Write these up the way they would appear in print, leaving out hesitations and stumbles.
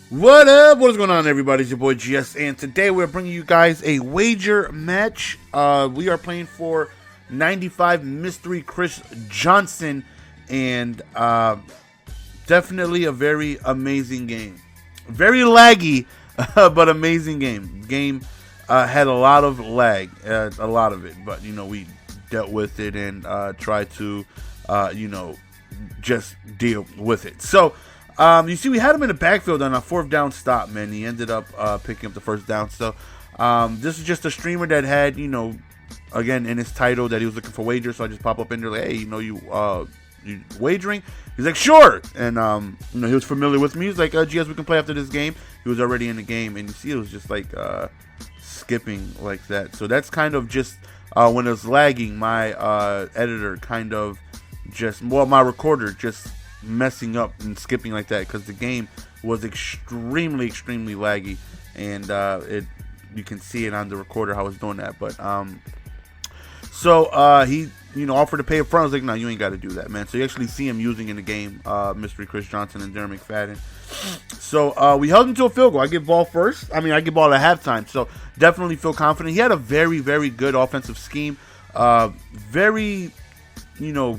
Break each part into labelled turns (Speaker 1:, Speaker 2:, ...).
Speaker 1: What up? What is going on, everybody? It's your boy GS, and today we're bringing you guys a wager match. We are playing for 95 Mystery Chris Johnson, and definitely a very amazing game. Very laggy, but amazing game. Game had a lot of lag, a lot of it, but we dealt with it and tried to, just deal with it. So. You see, we had him in the backfield on a fourth down stop, man. He ended up picking up the first down. So, this is just a streamer that had, again, in his title that he was looking for wagers. So I just pop up in there like, hey, you wagering? He's like, sure. And, he was familiar with me. He's like, GS, we can play after this game. He was already in the game. And you see, it was just like skipping like that. So that's kind of just when it was lagging, my editor kind of just, my recorder just messing up and skipping like that because the game was extremely laggy, and you can see it on the recorder how it's doing that. But so he offered to pay up front. I was like, no, you ain't got to do that, man. So you actually see him using in the game Mystery Chris Johnson and Darren McFadden. So we held him to a field goal. I get ball first. I get ball at halftime, so definitely feel confident. He had a very good offensive scheme, very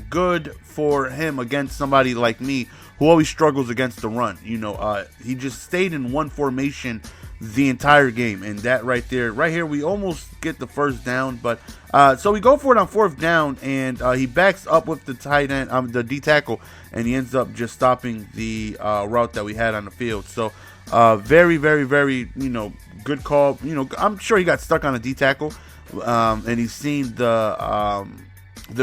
Speaker 1: good for him against somebody like me who always struggles against the run. He just stayed in one formation the entire game, and that right here, we almost get the first down, but so we go for it on fourth down, and he backs up with the tight end, the D tackle, and he ends up just stopping the route that we had on the field. So very good call. I'm sure he got stuck on a D tackle, and he's seen the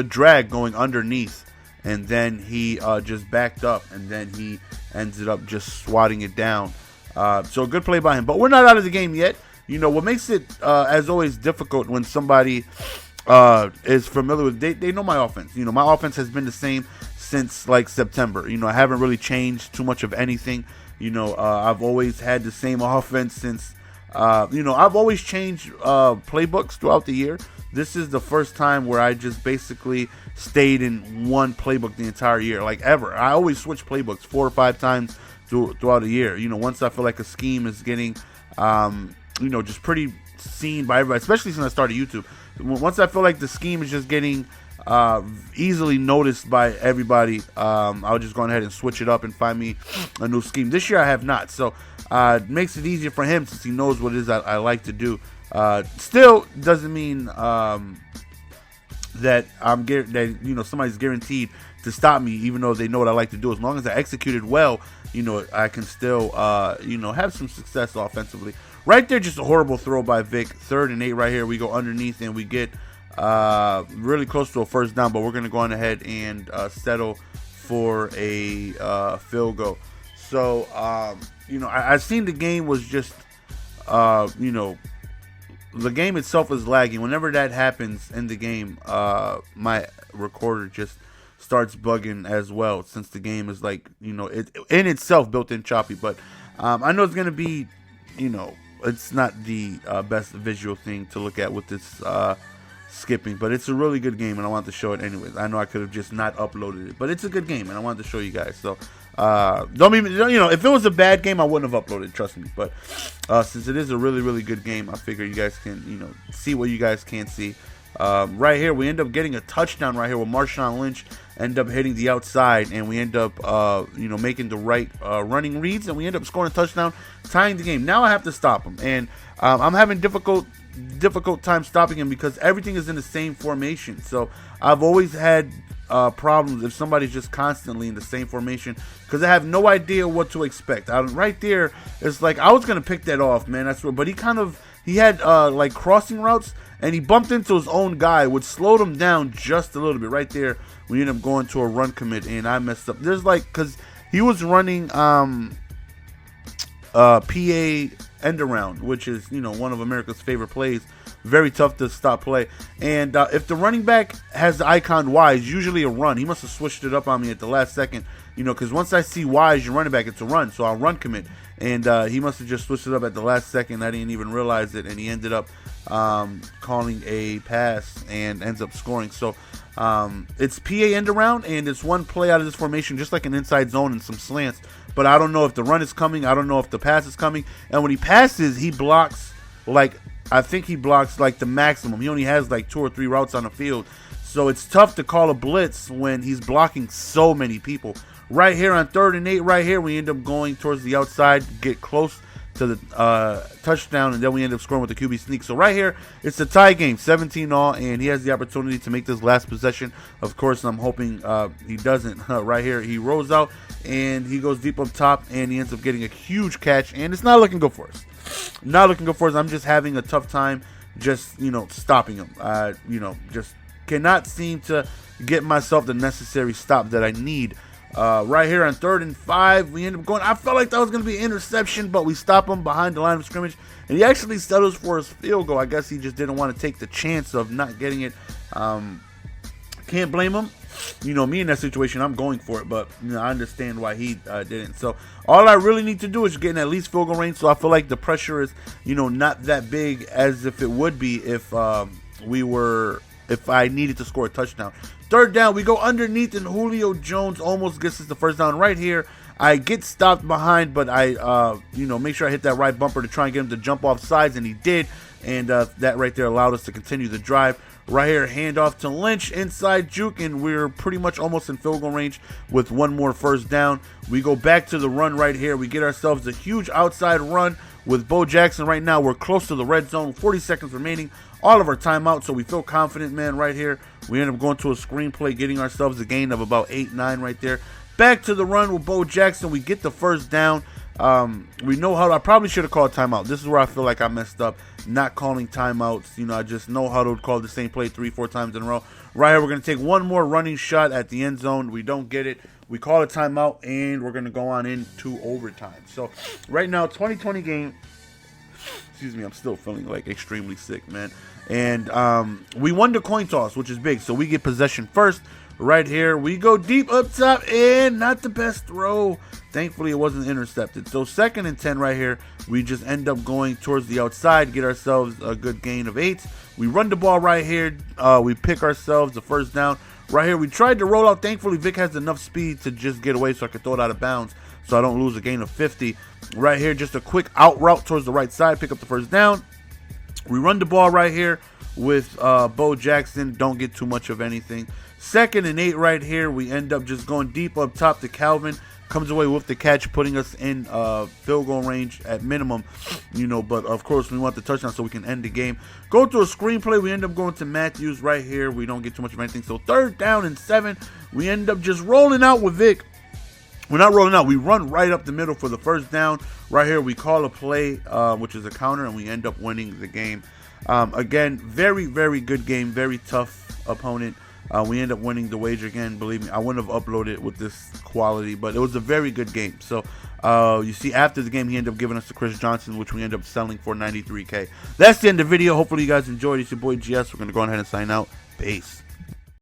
Speaker 1: drag going underneath, and then he just backed up, and then he ended up just swatting it down. So a good play by him, but we're not out of the game yet. What makes it as always difficult when somebody is familiar with, they know my offense. My offense has been the same since like September. I haven't really changed too much of anything. I've always had the same offense since I've always changed playbooks throughout the year. This is the first time where I just basically stayed in one playbook the entire year, like ever. I always switch playbooks 4 or 5 times throughout a year. Once I feel like a scheme is getting, just pretty seen by everybody, especially since I started YouTube. Once I feel like the scheme is just getting easily noticed by everybody, I'll just go ahead and switch it up and find me a new scheme. This year I have not, so it makes it easier for him since he knows what it is I like to do. Still doesn't mean that somebody's guaranteed to stop me, even though they know what I like to do. As long as I executed well, I can still have some success offensively. Right there, just a horrible throw by Vic. 3rd and 8 right here. We go underneath and we get really close to a first down, but we're going to go on ahead and settle for a field goal. So I seen the game was just the game itself is lagging. Whenever that happens in the game, my recorder just starts bugging as well, since the game is like, it in itself built-in choppy. But I know it's going to be, it's not the best visual thing to look at with this skipping, but it's a really good game, and I want to show it anyways. I know I could have just not uploaded it, but it's a good game, and I wanted to show you guys. So if it was a bad game, I wouldn't have uploaded, trust me. But since it is a really good game, I figure you guys can see what you guys can't see. Right here, we end up getting a touchdown right here with Marshawn Lynch end up hitting the outside, and we end up making the right running reads, and we end up scoring a touchdown, tying the game. Now I have to stop him, and I'm having difficult time stopping him because everything is in the same formation. So I've always had problems if somebody's just constantly in the same formation, because I have no idea what to expect. Right there, it's like I was gonna pick that off, man. I swear, but he had like crossing routes, and he bumped into his own guy, which slowed him down just a little bit. Right there, we ended up going to a run commit, and I messed up. There's because he was running PA end around, which is one of America's favorite plays. Very tough to stop play. And if the running back has the icon Y, it's usually a run. He must have switched it up on me at the last second, because once I see Y as your running back, it's a run. So I'll run commit. And he must have just switched it up at the last second. I didn't even realize it. And he ended up calling a pass and ends up scoring. So it's PA end around, and it's one play out of this formation, just like an inside zone and some slants. but I don't know if the run is coming. I don't know if the pass is coming. And when he passes, he blocks like, I think he blocks like the maximum. He only has like 2 or 3 routes on the field. So it's tough to call a blitz when he's blocking so many people. Right here on 3rd and 8, right here, we end up going towards the outside, get close to the touchdown, and then we end up scoring with the QB sneak. So right here, it's a tie game, 17-all, and he has the opportunity to make this last possession. Of course, I'm hoping he doesn't. Right here, he rolls out, and he goes deep up top, and he ends up getting a huge catch, and it's not looking good for us. Not looking good for us. I'm just having a tough time just, stopping him. Just cannot seem to get myself the necessary stop that I need. Right here on 3rd and 5, we end up going. I felt like that was going to be an interception, but we stop him behind the line of scrimmage, and he actually settles for his field goal. I guess he just didn't want to take the chance of not getting it. Can't blame him. Me in that situation, I'm going for it, but I understand why he didn't. So all I really need to do is get in at least field goal range. So I feel like the pressure is, not that big as if it would be if if I needed to score a touchdown. 3rd down, we go underneath, and Julio Jones almost gets us the first down right here. I get stopped behind, but I, make sure I hit that right bumper to try and get him to jump off sides, and he did. And that right there allowed us to continue the drive. Right here, handoff to Lynch, inside juke, and we're pretty much almost in field goal range with one more first down. We go back to the run right here. We get ourselves a huge outside run with Bo Jackson right now. We're close to the red zone, 40 seconds remaining. All of our timeouts, so we feel confident, man, right here. We end up going to a screenplay, getting ourselves a gain of about 8-9 right there. Back to the run with Bo Jackson. We get the first down. We know how I probably should have called timeout. This is where I feel like I messed up, not calling timeouts. I just know how to call the same play 3-4 times in a row. Right here, we're going to take one more running shot at the end zone. We don't get it. We call a timeout, and we're going to go on into overtime. So right now, 2020 game. Excuse me, I'm still feeling like extremely sick, man. And we won the coin toss, which is big. So we get possession first. Right here, we go deep up top, and not the best throw. Thankfully, it wasn't intercepted. So 2nd and 10 right here, we just end up going towards the outside, get ourselves a good gain of 8. We run the ball right here. We pick ourselves the first down. Right here, we tried to roll out. Thankfully, Vic has enough speed to just get away so I can throw it out of bounds so I don't lose a gain of 50. Right here, just a quick out route towards the right side, pick up the first down. We run the ball right here with Bo Jackson. Don't get too much of anything. 2nd and 8 right here. We end up just going deep up top to Calvin. Comes away with the catch, putting us in field goal range at minimum. But of course, we want the touchdown so we can end the game. Go to a screenplay. We end up going to Matthews right here. We don't get too much of anything. So 3rd down and 7. We end up just rolling out with Vic. We're not rolling out. We run right up the middle for the first down. Right here, we call a play, which is a counter, and we end up winning the game. Again, very, very good game. Very tough opponent. We end up winning the wager again. Believe me, I wouldn't have uploaded with this quality, but it was a very good game. So, you see, after the game, he ended up giving us the Chris Johnson, which we ended up selling for $93K. That's the end of the video. Hopefully, you guys enjoyed. It's your boy GS. We're going to go ahead and sign out. Peace.